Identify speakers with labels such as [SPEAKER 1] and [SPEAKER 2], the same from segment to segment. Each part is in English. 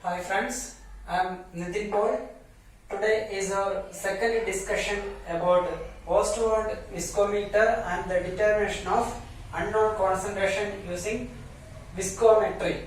[SPEAKER 1] Hi friends, I am Nitin Paul. Today is our second discussion about Ostwalds viscometer and the determination of unknown concentration using viscometry.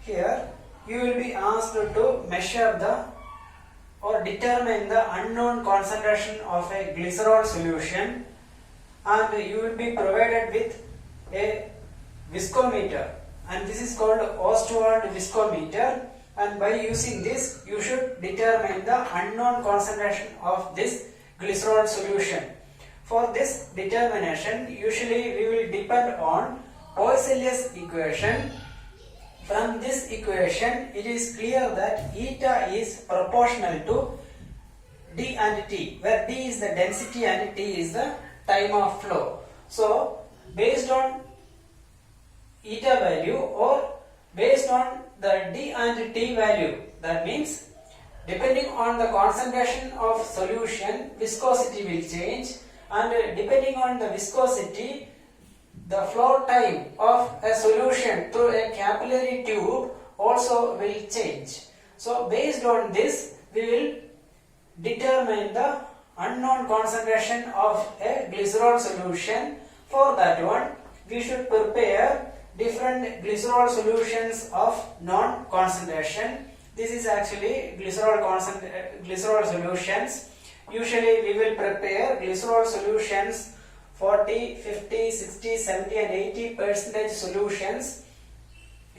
[SPEAKER 1] Here you will be asked to measure the or determine the unknown concentration of a glycerol solution, and you will be provided with a viscometer, and this is called Ostwalds viscometer, and by using this you should determine the unknown concentration of this glycerol solution. For this determination, usually we will depend on Poisson's equation. From this equation, it is clear that eta is proportional to d and t, where d is the density and t is the time of flow. So, based on eta value or based on the d and t value, that means depending on the concentration of solution, viscosity will change, and depending on the viscosity, the flow time of a solution through a capillary tube also will change. So based on this, we will determine the unknown concentration of a glycerol solution. For that one, we should prepare different glycerol solutions of known concentration. This is actually glycerol solutions. Usually we will prepare glycerol solutions 40, 50, 60, 70 and 80% solutions.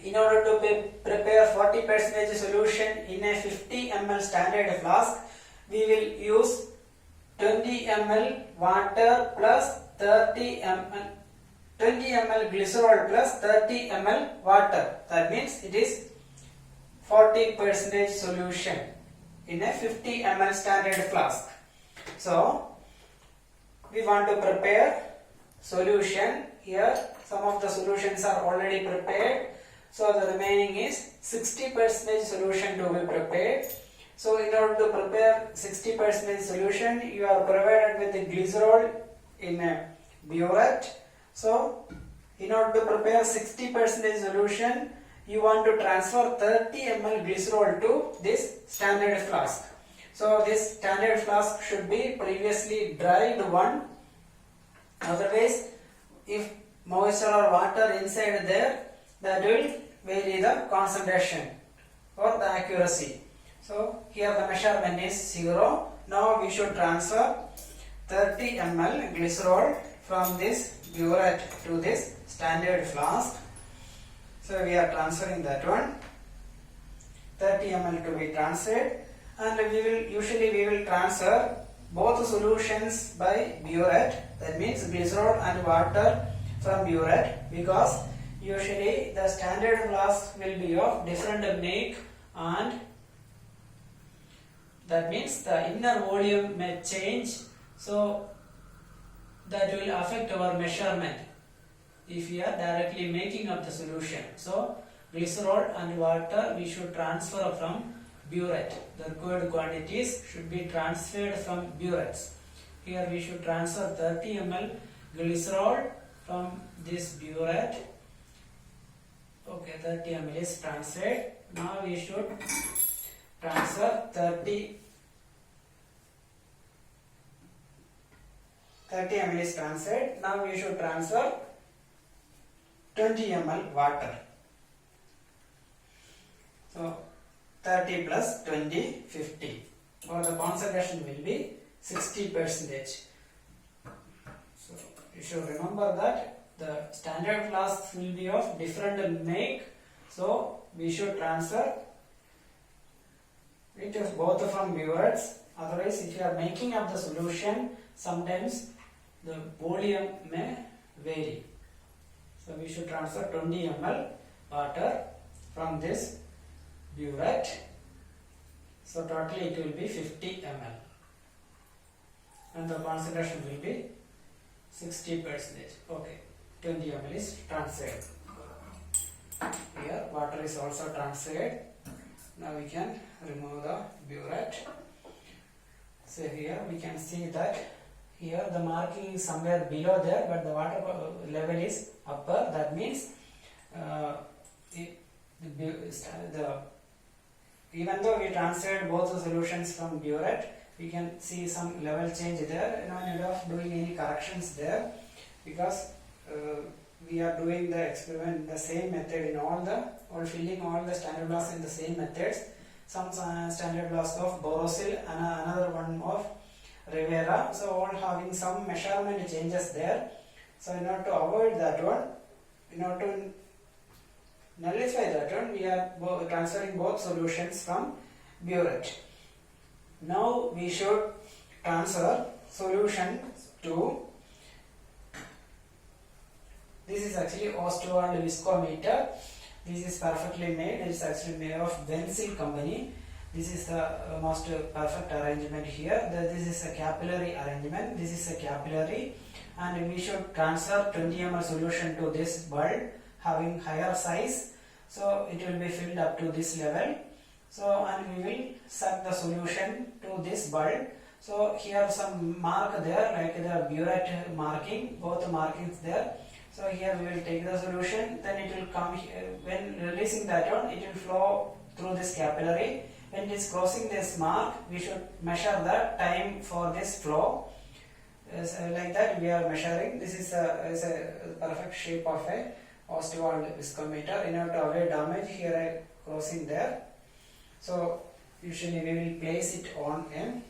[SPEAKER 1] In order to prepare 40% solution in a 50 ml standard flask, we will use 20 ml water plus 30 ml glycerol plus 30 ml water. That means it is 40% solution in a 50 ml standard flask. So we want to prepare solution. Here some of the solutions are already prepared, so the remaining is 60% solution to be prepared. So in order to prepare 60% solution, you are provided with the glycerol in a burette. So in order to prepare 60% solution, you want to transfer 30 ml glycerol to this standard flask. So this standard flask should be previously dried one. Otherwise, if moisture or water inside there, that will vary the concentration or the accuracy. So here the measurement is 0. Now we should transfer 30 ml glycerol from this burette to this standard flask. So we are transferring that one. 30 ml to be transferred, and we will transfer both solutions by burette, that means glycerol and water from burette, because usually the standard flask will be of different make, and that means the inner volume may change, so that will affect our measurement if we are directly making up the solution. So glycerol and water we should transfer from burette. The required quantities should be transferred from burettes. Here we should transfer 30 ml glycerol from this burette. Okay, 30 ml is transferred. Now we should transfer 30 ml is transferred. Now we should transfer 20 ml water. So 30 plus 20, 50, or the concentration will be 60%. So you should remember that the standard flasks will be of different make, so we should transfer it is both from burettes. Otherwise, if you are making up the solution, sometimes the volume may vary. So we should transfer 20 ml water from this burette. So totally it will be 50 ml, and the concentration will be 60%. Okay, 20 ml is transferred. Here water is also transferred. Now we can remove the burette. So here we can see that here the marking is somewhere below there, but the water level is upper. That means the even though we transferred both the solutions from burette, we can see some level change there. No need of doing any corrections there, because we are doing the experiment the same method in all filling all the standard laws in the same methods. Some standard laws of Borosil and another one of Rivera, so all having some measurement changes there. So in order to avoid that one, in order to nullify that one, we are transferring both solutions from burette. Now we should transfer solution to, this is actually Ostwalds viscometer. This is perfectly made. It is actually made of Bensil company. This is the most perfect arrangement here. This is a capillary arrangement. This is a capillary, and we should transfer 20 ml solution to this bulb having higher size. So it will be filled up to this level. So and we will suck the solution to this bulb. So here some mark there, like the burette marking, both markings there. So here we will take the solution, then it will come here. When releasing that one, it will flow through this capillary. When it is crossing this mark, we should measure the time for this flow. Like that we are measuring. This is a perfect shape of a Ostwalds viscometer. In order to avoid damage, here I crossing there. So usually we will place it on a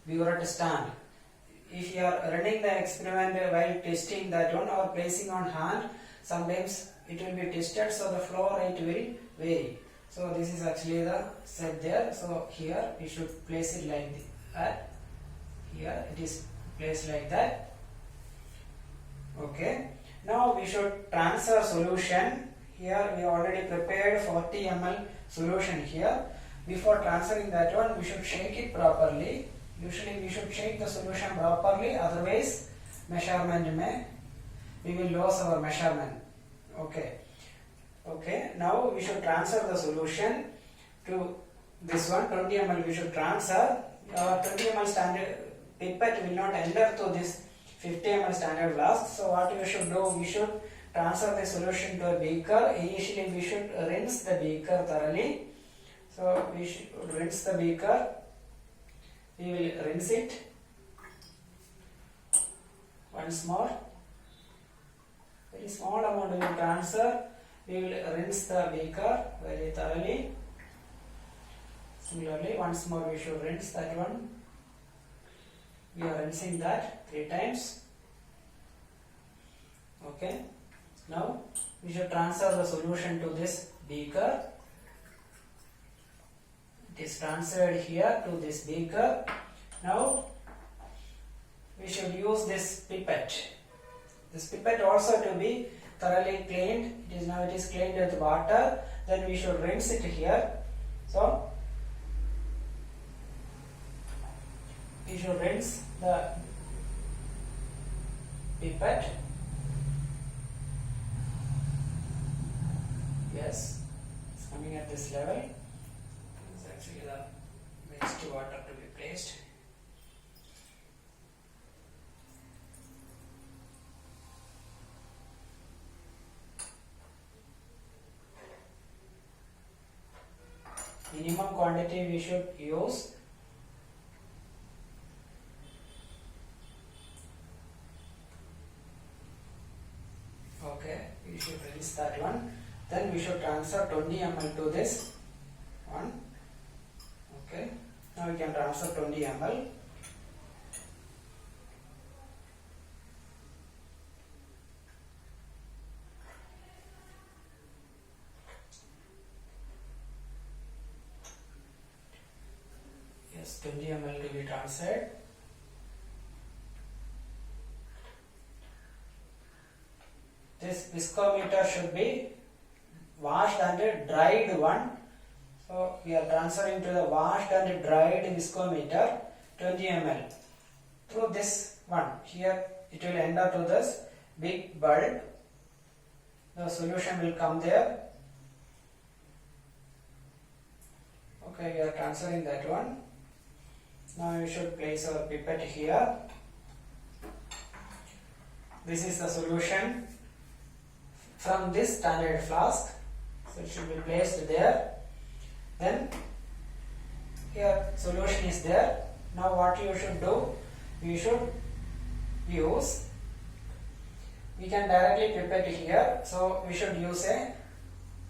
[SPEAKER 1] burette stand. If you are running the experiment while testing that one or placing on hand, sometimes it will be tested, so the flow rate will vary. So this is actually the set there. So here we should place it like that. Here it is placed like that. Okay. Now we should transfer solution. Here we already prepared 40 ml solution here. Before transferring that one, we should shake it properly. Usually we should shake the solution properly, otherwise we will lose our measurement. Okay, now we should transfer the solution to this one, 20 ml we should transfer. 20 ml standard pipette will not enter to this 50 ml standard flask. So what we should do, we should transfer the solution to a beaker. Initially we should rinse the beaker thoroughly. So we should rinse the beaker. We will rinse it once more. Very small amount we will transfer. We will rinse the beaker very thoroughly. Similarly, once more we should rinse that one. We are rinsing that 3 times. Okay. Now we should transfer the solution to this beaker. It is transferred here to this beaker. Now we should use this pipette. This pipette also to be thoroughly cleaned. It is cleaned with water. Then we should rinse it here. So we should rinse the pipette. Yes, it's coming at this level. Actually the waste water to be placed. Minimum quantity we should use. Okay, we should rinse that one. Then we should transfer 20 ml to this one. Okay, now we can transfer 20 ml. Yes, 20 ml to be transferred. This viscometer should be washed and dried one. So we are transferring to the washed and dried viscometer 20 ml. Through this one, here it will enter to this big bulb. The solution will come there. Okay, we are transferring that one. Now we should place our pipette here. This is the solution from this standard flask. So it should be placed there. Then here solution is there. Now what you should do, you should use, we can directly pipette here, so we should use a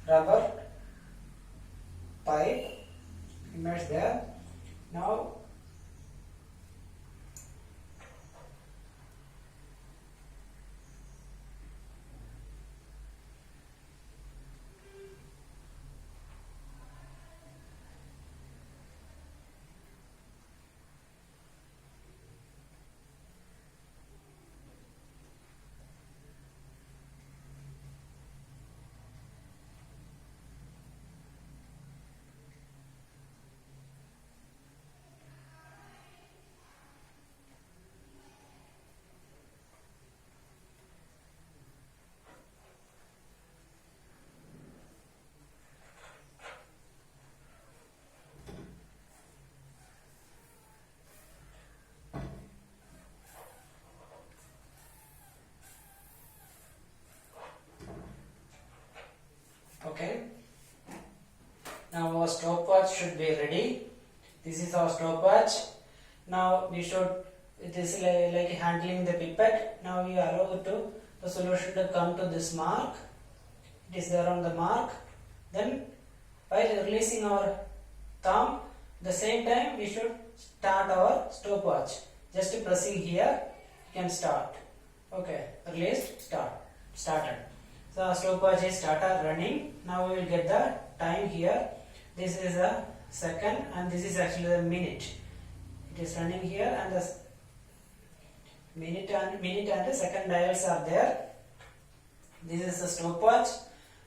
[SPEAKER 1] rubber pipe, immerse there. Now okay. Now our stopwatch should be ready. This is our stopwatch. Now we should, it is like handling the pipette. Now we allow the solution to come to this mark. It is there on the mark. Then while releasing our thumb, the same time we should start our stopwatch. Just pressing here, you can start. Okay, released, started. So our stopwatch is started running. Now we will get the time here. This is a second and this is actually a minute. It is running here and the minute and the second dials are there. This is the stopwatch.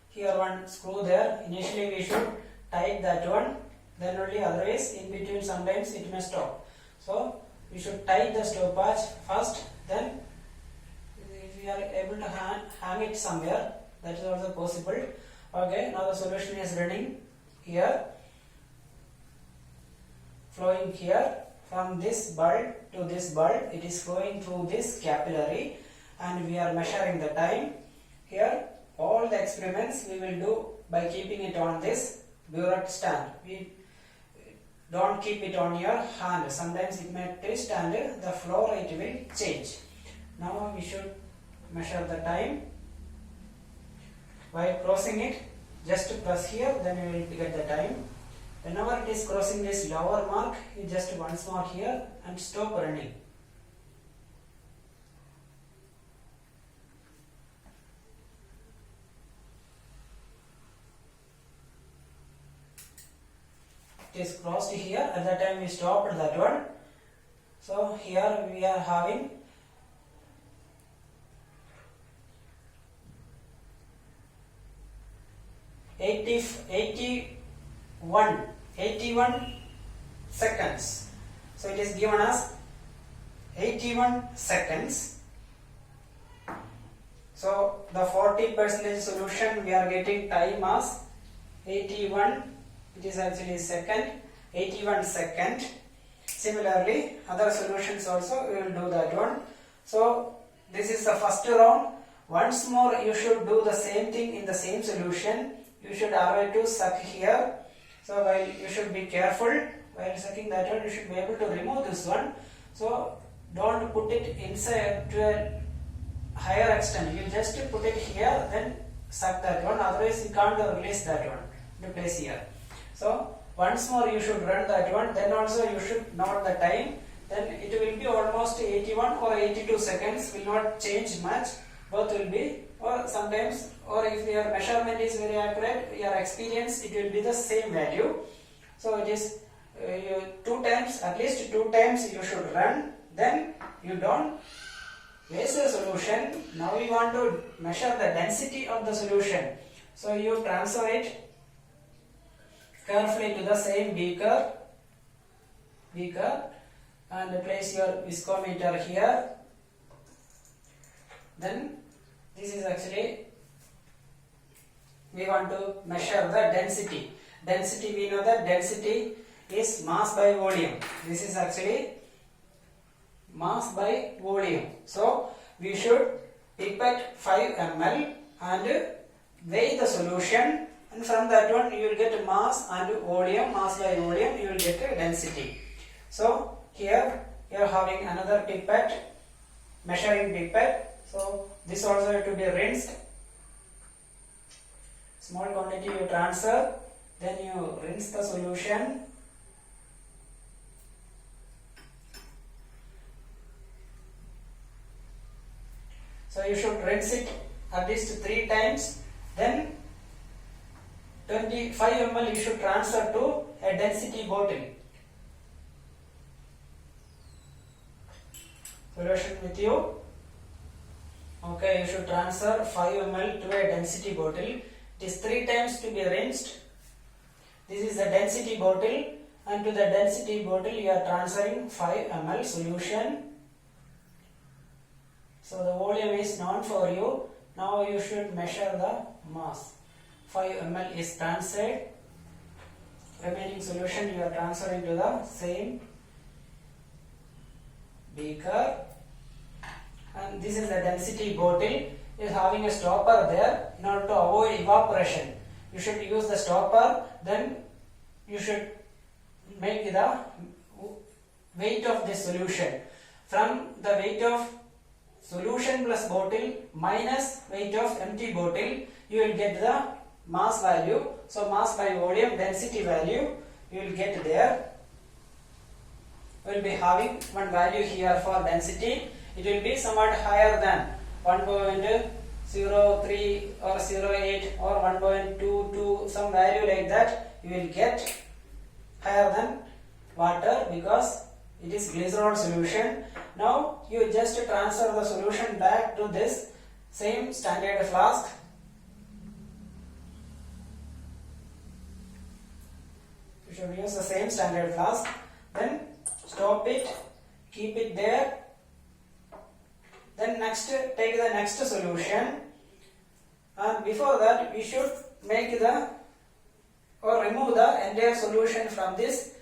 [SPEAKER 1] Here one screw there. Initially we should tighten that one. Then only, otherwise in between sometimes it may stop. So we should tighten the stopwatch first. Then if we are able to hang it somewhere, that is also possible. Okay, now the solution is running here, flowing here from this bulb to this bulb. It is flowing through this capillary and we are measuring the time. Here all the experiments we will do by keeping it on this burette stand. We don't keep it on your hand. Sometimes it may twist and the flow rate will change. Now we should measure the time. While crossing it, just press here, then you will get the time. Whenever it is crossing this lower mark, you just once more here and stop running. It is crossed here, at that time we stopped that one. So here we are having 81 seconds. So it is given as 81 seconds. So the 40% solution we are getting time as 81. It is actually second, 81 second. Similarly, other solutions also we will do that one. So this is the first round. Once more you should do the same thing in the same solution. You should avoid to suck here. So while you should be careful while sucking that one, you should be able to remove this one. So don't put it inside to a higher extent. You just put it here, then suck that one. Otherwise you can't release that one to place here. So once more you should run that one. Then also you should note the time. Then it will be almost 81 or 82 seconds. Will not change much. Both will be, or sometimes, or if your measurement is very accurate, your experience, it will be the same value. So it is two times, at least 2 times you should run. Then you don't waste the solution. Now we want to measure the density of the solution. So you transfer it carefully to the same beaker and place your viscometer here. Then this is actually, we want to measure the density. Density, we know that density is mass by volume. This is actually mass by volume. So we should pipette 5 ml and weigh the solution and from that one you will get mass and volume, mass by volume you will get density. So here you are having another pipette, measuring pipette. So this also have to be rinsed. Small quantity you transfer, then you rinse the solution. So you should rinse it at least 3 times. Then 25 ml you should transfer to a density bottle. Solution with you. Okay, you should transfer 5 ml to a density bottle. It is 3 times to be rinsed. This is the density bottle, and to the density bottle you are transferring 5 ml solution. So the volume is known for you. Now you should measure the mass. 5 ml is transferred. Remaining solution you are transferring to the same beaker. And this is the density bottle. Is having a stopper there in order to avoid evaporation. You should use the stopper. Then you should make the weight of the solution. From the weight of solution plus bottle minus weight of empty bottle, you will get the mass value. So mass by volume density value you will get there. We will be having one value here for density. It will be somewhat higher than 1.03 or 0.8 or 1.22, some value like that you will get higher than water because it is glycerol solution. Now you just transfer the solution back to this same standard flask. You should use the same standard flask. Then stop it, keep it there. Then next take the next solution, and before that we should make the or remove the entire solution from this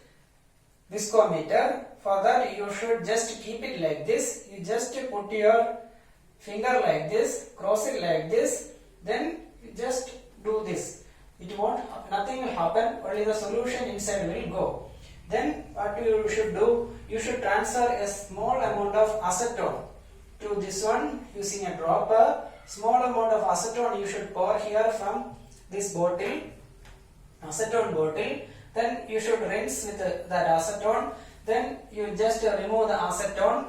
[SPEAKER 1] viscometer. For that you should just keep it like this. You just put your finger like this, cross it like this, then you just do this. It won't, nothing will happen, only the solution inside will go. Then what you should do, you should transfer a small amount of acetone to this one using a dropper. Small amount of acetone you should pour here from this bottle, acetone bottle. Then you should rinse with that acetone. Then you just remove the acetone.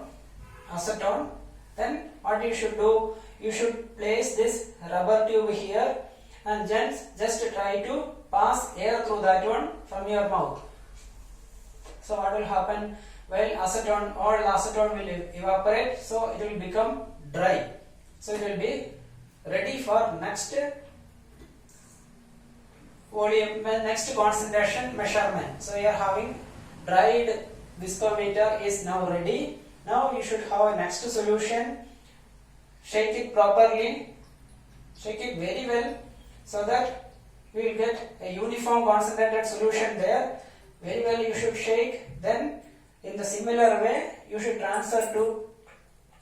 [SPEAKER 1] Then what you should do, you should place this rubber tube here and just try to pass air through that one from your mouth. So what will happen? Well, acetone, all acetone will evaporate, so it will become dry. So it will be ready for next volume, next concentration measurement. So you are having dried viscometer is now ready. Now you should have a next solution. Shake it properly, shake it very well, so that we will get a uniform concentrated solution there. Very well you should shake. Then in the similar way you should transfer to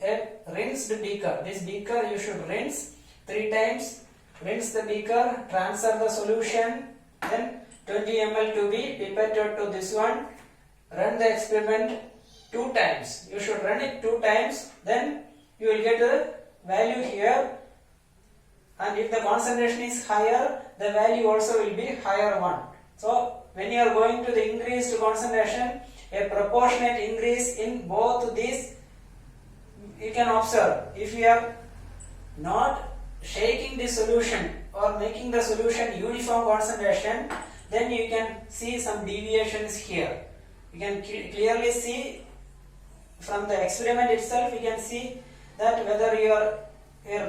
[SPEAKER 1] a rinsed beaker. This beaker you should rinse 3 times. Rinse the beaker, transfer the solution, then 20 ml to be pipetted to this one. Run the experiment 2 times. You should run it 2 times, then you will get a value here, and if the concentration is higher, the value also will be higher one. So when you are going to the increased concentration, a proportionate increase in both these you can observe. If you are not shaking the solution or making the solution uniform concentration, then you can see some deviations here. You can clearly see from the experiment itself, you can see that whether your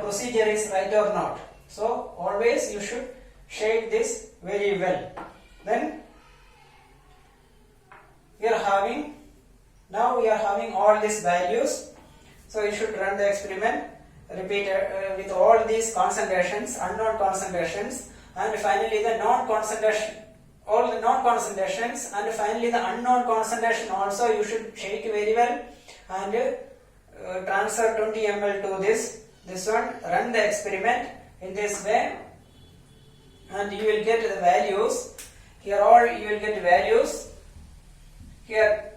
[SPEAKER 1] procedure is right or not. So always you should shake this very well. Then we are having all these values. So you should run the experiment, repeat with all these concentrations, unknown concentrations, and finally the known concentration, all the known concentrations, and finally the unknown concentration also you should shake very well and transfer 20 ml to this one. Run the experiment in this way, and you will get the values. Here all you will get values. Here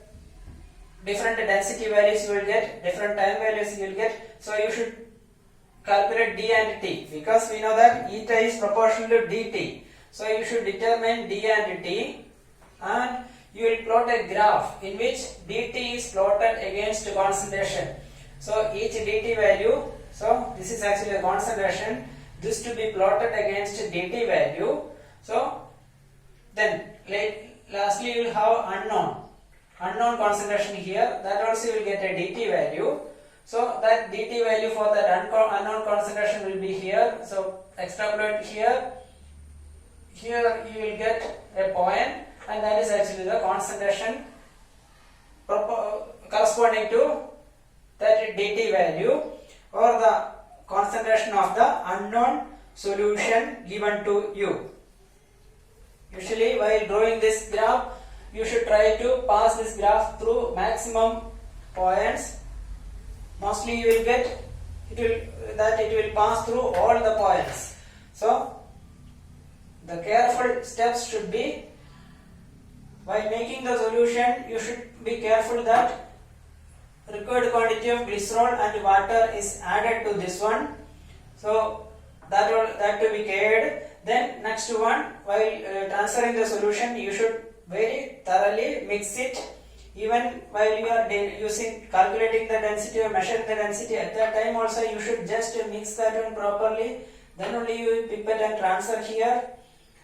[SPEAKER 1] different density values you will get, different time values you will get. So you should calculate d and t, because we know that eta is proportional to dt. So you should determine d and t, and you will plot a graph in which dt is plotted against concentration. So each dt value, so this is actually a concentration, this to be plotted against dt value. So then lastly you will have unknown concentration here, that also you will get a dt value. So that dt value for that unknown concentration will be here. So extrapolate here. Here you will get a point, and that is actually the concentration corresponding to that dt value, or the concentration of the unknown solution given to you. Usually while drawing this graph, you should try to pass this graph through maximum points. Mostly you will get it will pass through all the points. So the careful steps should be, while making the solution you should be careful that required quantity of glycerol and water is added to this one. So that to be carried. Then next one, while transferring the solution, you should very thoroughly mix it. Even while you are calculating the density or measuring the density, at that time also you should just mix that one properly. Then only you will pipette and transfer here.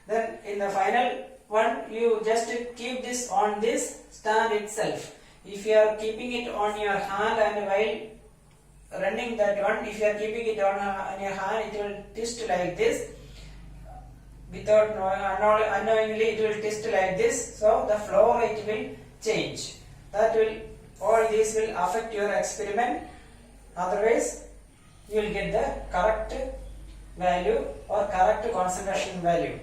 [SPEAKER 1] Then in the final one, you just keep this on this stand itself. If you are keeping it on your hand and while running that one, if you are keeping it on your hand, it will twist like this. Without unknowingly it will twist like this. So the flow rate will change. All these will affect your experiment. Otherwise you will get the correct value or correct concentration value.